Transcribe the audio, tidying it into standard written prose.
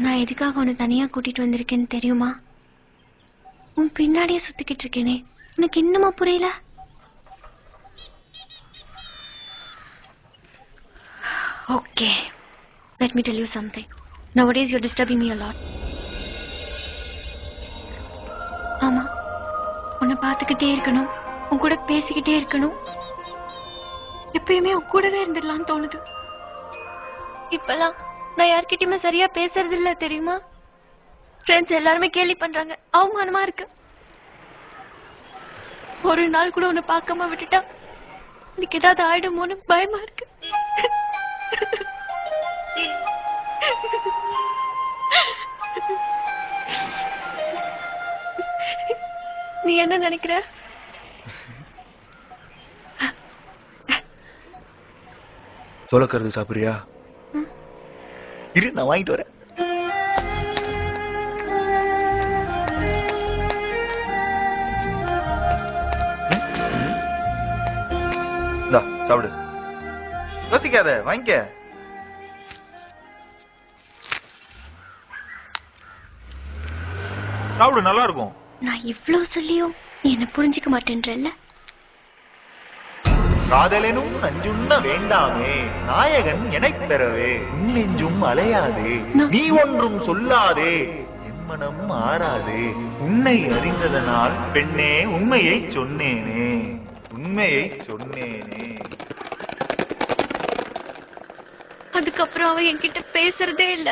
நான் எதுக்காக உன்னை தனியா கூட்டிட்டு வந்திருக்கேன்னு தெரியுமா? உன் பின்னாடியே சுத்திக்கிட்டு இருக்கேனே, உனக்கு இன்னுமா புரியல? Okay, let me tell you something. Nowadays you're disturbing me a lot. ஆமா, உன்னை பார்த்துக்கிட்டே இருக்கணும், உன் கூட பேசிக்கிட்டே இருக்கணும், எப்பயுமே உன் கூடவே இருந்துடலான்னு தோணுது. இப்பெல்லாம் நான் யார்கிட்டயுமே சரியா பேசுறது இல்ல தெரியுமா? ஃப்ரெண்ட்ஸ் எல்லாருமே கேலி பண்றாங்க, அவமானமா இருக்கு. ஒரு நாள் கூட உன்னை பார்க்காம விட்டுட்டா எனக்கு ஏதாவது ஆயிடுமோன்னு பயமா இருக்கு. நீ என்ன நினைக்கிற? சோளக்கருது சாப்பிடுறியா? இரு, நான் வாங்கிட்டு வரேன். சாப்பிடு, யோசிக்காத, வாங்கிக்க. சாப்பிடு, நல்லா இருக்கும். நான் இவ்ளோ சொல்லியும் நீ என்ன புரிஞ்சுக்க மாட்டேன்றல்ல? காதலனும் நஞ்சுண்ண வேண்டாமே, நாயகன் எனைப் பெறவே நெஞ்சும் அலையாதே, நீ ஒன்றும் சொல்லாதே, என் மனம் மாறாதே, உன்னை அறிந்ததனால் பெண்ணே உண்மையை சொன்னேனே, உண்மையை சொன்னேனே. அதுக்கப்புறம் அவன் என்கிட்ட பேசுறதே இல்ல.